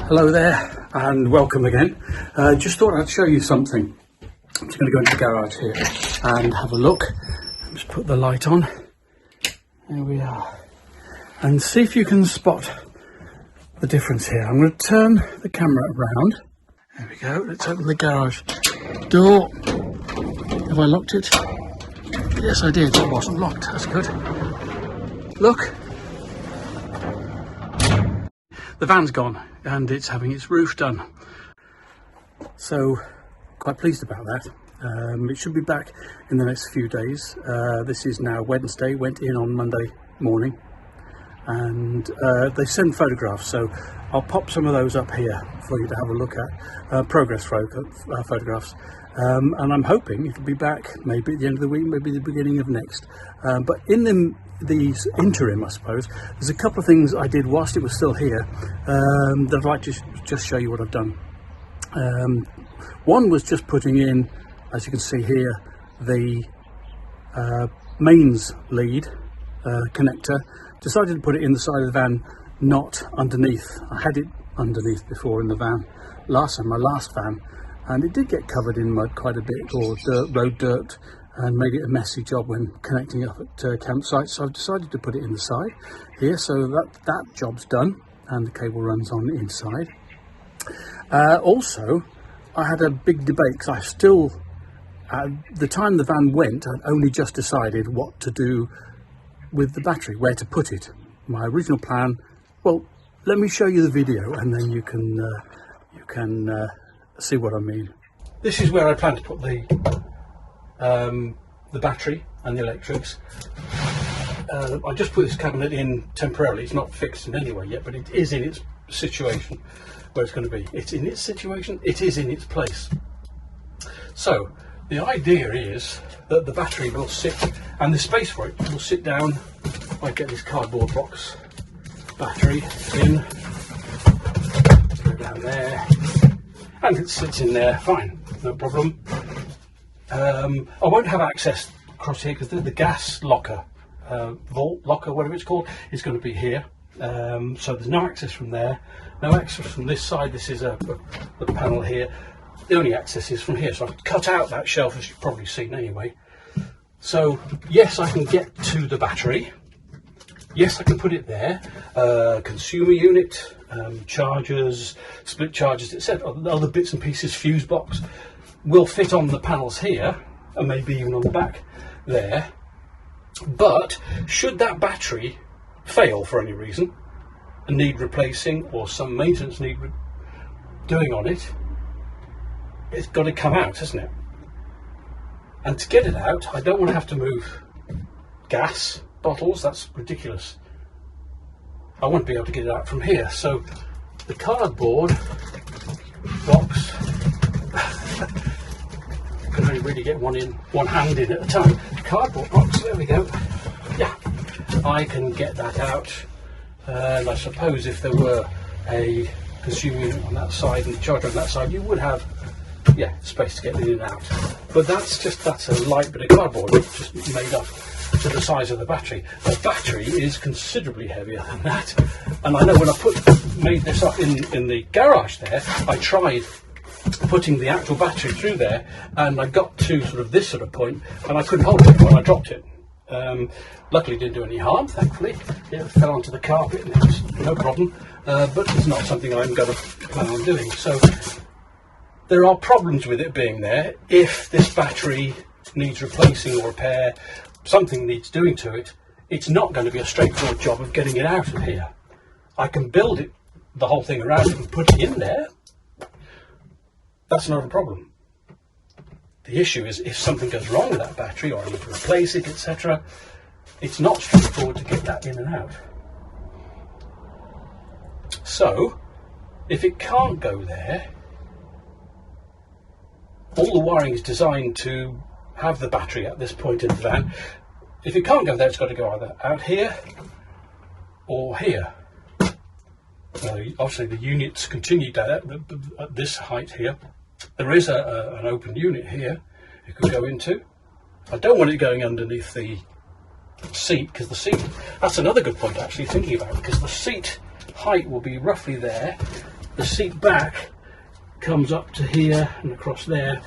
Hello there and welcome again. Just thought I'd show you something. I'm just going to go into the garage here and have a look. Just put the light on. There we are. And see if you can spot the difference here. I'm going to turn the camera around. There we go. Let's open the garage door. Have I locked it? Yes, I did. It wasn't locked. That's good. Look. The van's gone and it's having its roof done. So quite pleased about that. It should be back in the next few days. This is now Wednesday, went in on Monday morning, and they send photographs, so I'll pop some of those up here for you to have a look at, progress photographs, and I'm hoping it'll be back maybe at the end of the week, maybe the beginning of next. But in the interim, I suppose, there's a couple of things I did whilst it was still here that I'd like to just show you what I've done. One was just putting in, as you can see here, the mains lead connector. Decided to put it in the side of the van, not underneath. I had it underneath before in the van last time, my last van, and it did get covered in mud quite a bit, or road dirt, and made it a messy job when connecting up at campsites. So I've decided to put it in the side here, so that job's done, and the cable runs on the inside. Also, I had a big debate because I still, at the time the van went, I'd only just decided what to do with the battery, where to put it. My original plan, well, let me show you the video and then you can see what I mean. This is where I plan to put the battery and the electrics. I just put this cabinet in temporarily. It's not fixed in any way yet, but it is in its situation where it's going to be. It's in its situation, it is in its place. So the idea is that the battery will sit, and the space for it will sit down. I get this cardboard box battery in, go down there, and it sits in there fine, no problem. I won't have access across here because the gas locker, vault locker, whatever it's called, is going to be here. So there's no access from there, no access from this side. This is a panel here. The only access is from here, so I've cut out that shelf, as you've probably seen anyway. So yes, I can get to the battery. Yes, I can put it there. Consumer unit, chargers, split chargers, etc. Other bits and pieces, fuse box, will fit on the panels here, and maybe even on the back there. But should that battery fail for any reason and need replacing, or some maintenance need doing on it, it's got to come out, hasn't it? And to get it out, I don't want to have to move gas bottles. That's ridiculous. I want to be able to get it out from here. So the cardboard box, can only really get one hand in at a time. Cardboard box, there we go. Yeah, I can get that out. And I suppose if there were a consumer unit on that side and a charger on that side, you would have, yeah, space to get in and out. But that's a light bit of cardboard, just made up to the size of the battery. The battery is considerably heavier than that. And I know when I made this up in the garage there, I tried putting the actual battery through there, and I got to sort of this sort of point, and I couldn't hold it when I dropped it. Luckily, it didn't do any harm, thankfully. It fell onto the carpet, and it was no problem. But it's not something I'm going to plan on doing. So there are problems with it being there. If this battery needs replacing or repair, something needs doing to it, it's not going to be a straightforward job of getting it out of here. I can build it, the whole thing around it, and put it in there. That's not a problem. The issue is if something goes wrong with that battery, or I need to replace it, etc., it's not straightforward to get that in and out. So if it can't go there, all the wiring is designed to have the battery at this point in the van. If it can't go there, it's got to go either out here or here. Obviously the units continue down at this height here. There is an open unit here you could go into. I don't want it going underneath the seat, because the seat, that's another good point actually thinking about, because the seat height will be roughly there. The seat back comes up to here and across there.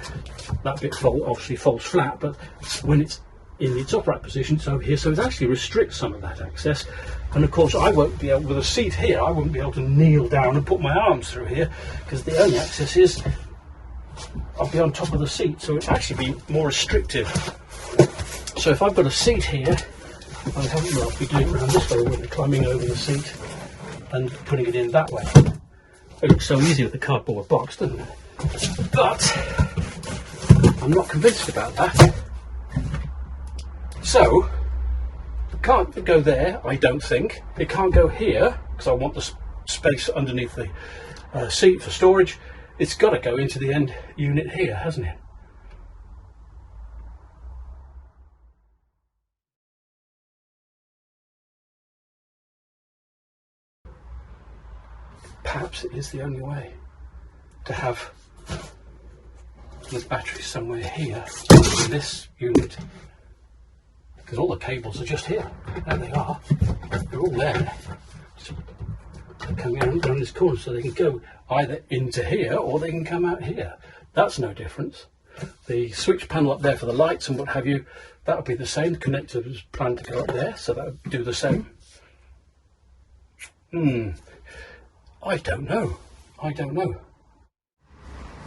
That bit obviously folds flat, but when it's in its upright position it's over here, so it actually restricts some of that access. And of course I won't be able, with a seat here, I wouldn't be able to kneel down and put my arms through here, because the only access is I'll be on top of the seat, so it'd actually be more restrictive. So if I've got a seat here, I'll be doing it around this way, wouldn't be climbing over the seat and putting it in that way. It looks so easy with the cardboard box, doesn't it? But I'm not convinced about that. So it can't go there, I don't think. It can't go here because I want the space underneath the seat for storage. It's got to go into the end unit here, hasn't it? Perhaps it is the only way to have the battery somewhere here in this unit, because all the cables are just here. There they are. They're all there. So they're coming out around this corner, so they can go either into here or they can come out here. That's no difference. The switch panel up there for the lights and what have you, that would be the same. The connector was planned to go up there, so that would do the same. I don't know. I don't know.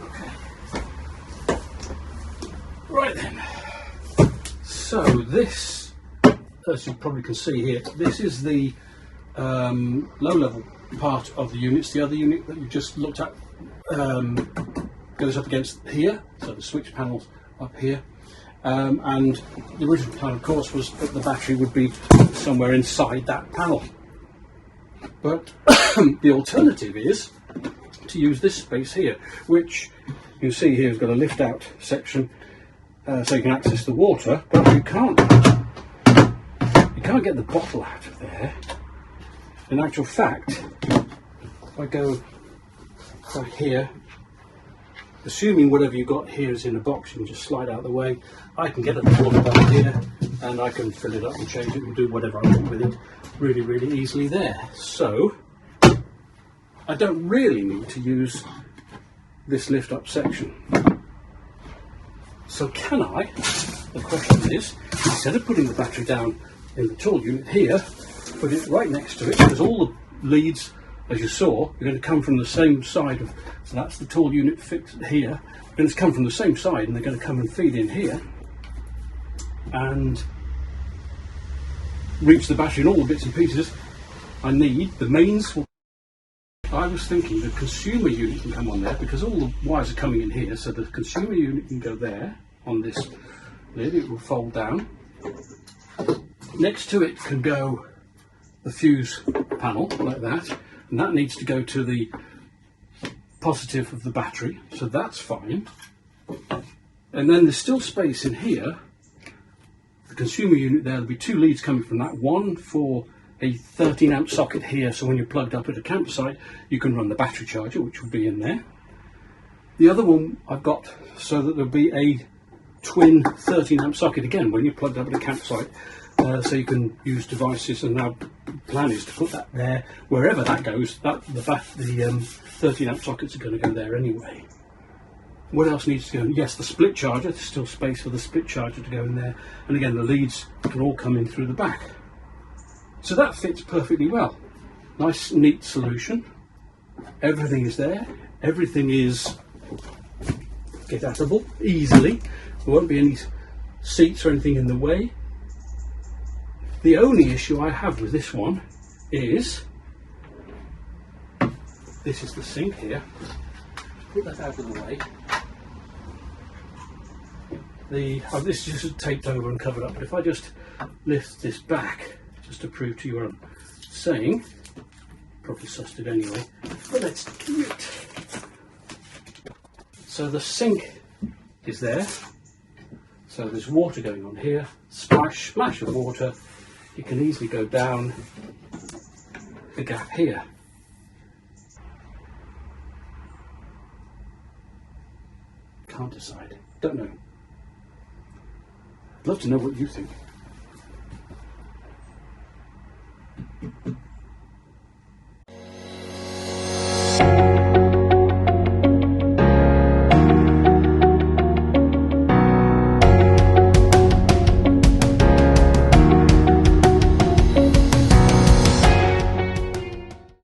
Okay. Right then. So this, as you probably can see here, this is the low level part of the units. The other unit that you just looked at goes up against here, so the switch panel's up here. And the original plan, of course, was that the battery would be somewhere inside that panel. But the alternative is to use this space here, which you see here has got a lift out section, so you can access the water, but you can't get the bottle out of there. In actual fact, if I go right here, assuming whatever you've got here is in a box, you can just slide out of the way. I can get at the water down here and I can fill it up and change it and do whatever I want with it really, really easily there. So I don't really need to use this lift up section. So can I, the question is, instead of putting the battery down in the tool unit here, put it right next to it, because all the leads, as you saw, are going to come from the same side of, so that's the tool unit fixed here, they're going to come from the same side and they're going to come and feed in here and reach the battery and all the bits and pieces I need. The mains will, I was thinking the consumer unit can come on there because all the wires are coming in here, so the consumer unit can go there on this lid, it will fold down. Next to it can go the fuse panel like that, and that needs to go to the positive of the battery, so that's fine. And then there's still space in here. The consumer unit there, there'll be two leads coming from that, one for a 13 amp socket here, so when you're plugged up at a campsite you can run the battery charger, which will be in there. The other one I've got so that there'll be a twin 13 amp socket again when you're plugged up at a campsite, so you can use devices, and our plan is to put that there wherever that goes. The 13 amp sockets are going to go there anyway. What else needs to go in? Yes, the split charger, there's still space for the split charger to go in there, and again the leads can all come in through the back. So that fits perfectly well. Nice neat solution. Everything is there, everything is get atable easily, there won't be any seats or anything in the way. The only issue I have with this one is, this is the sink here, put that out of the way. This is just taped over and covered up, but if I just lift this back, just to prove to you what I'm saying, probably sussed it anyway, but let's do it. So the sink is there, so there's water going on here, splash, splash of water. You can easily go down the gap here. Can't decide, don't know. I'd love to know what you think.